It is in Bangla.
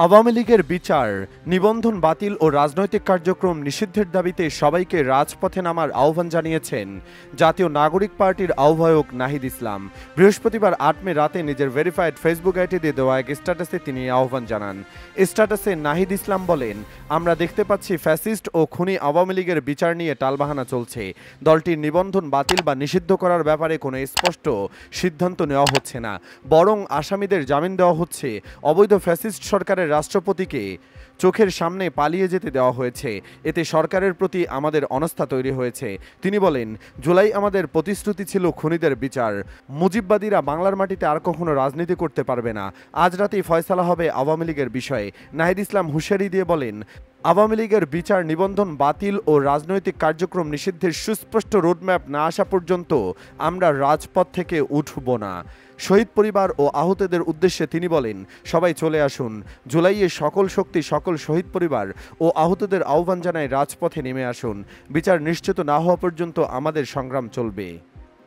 আওয়ামী লীগের বিচার, নিবন্ধন বাতিল ও রাজনৈতিক কার্যক্রম নিষিদ্ধের দাবিতে সবাইকে রাজপথে নামার আহ্বান জানিয়েছেন জাতীয় নাগরিক পার্টির আহ্বায়ক নাহিদ ইসলাম। বৃহস্পতিবার ৮ মে রাতে নিজের ভেরিফাইড ফেসবুক আইডিতে দেওয়া এক স্ট্যাটাসে তিনি আহ্বান জানান। স্ট্যাটাসে নাহিদ ইসলাম বলেন, আমরা দেখতে পাচ্ছি ফ্যাসিস্ট ও খুনি আওয়ামী লীগের বিচার নিয়ে টালবাহানা চলছে। দলটির নিবন্ধন বাতিল বা নিষিদ্ধ করার ব্যাপারে কোনো স্পষ্ট সিদ্ধান্ত নেওয়া হচ্ছে না, বরং আসামিদের জামিন দেওয়া হচ্ছে। অবৈধ ফ্যাসিস্ট সরকারের রাষ্ট্রপতিকে চোখের সামনে পালিয়ে যেতে দেওয়া হয়েছে। এতে সরকারের প্রতি আমাদের অনাস্থা তৈরি হয়েছে। তিনি বলেন, জুলাই আমাদের প্রতিশ্রুতি ছিল খুনিদের বিচার। মুজিববাদীরা বাংলার মাটিতে আর কখনো রাজনীতি করতে পারবে না। আজ রাতেই ফয়সালা হবে আওয়ামী লীগের বিষয়ে। নাহিদ ইসলাম হুঁশিয়ারি দিয়ে বলেন, আওয়ামী লীগের বিচার, নিবন্ধন বাতিল ও রাজনৈতিক কার্যক্রম নিষিদ্ধের সুস্পষ্ট রোডম্যাপ না আসা পর্যন্ত আমরা রাজপথ থেকে উঠব না। শহীদ পরিবার ও আহতদের উদ্দেশ্যে তিনি বলেন, সবাই চলে আসুন। জুলাইয়ে সকল শক্তি, সকল শহীদ পরিবার ও আহতদের আহ্বান জানায় রাজপথে নেমে আসুন। বিচার নিশ্চিত না হওয়া পর্যন্ত আমাদের সংগ্রাম চলবে।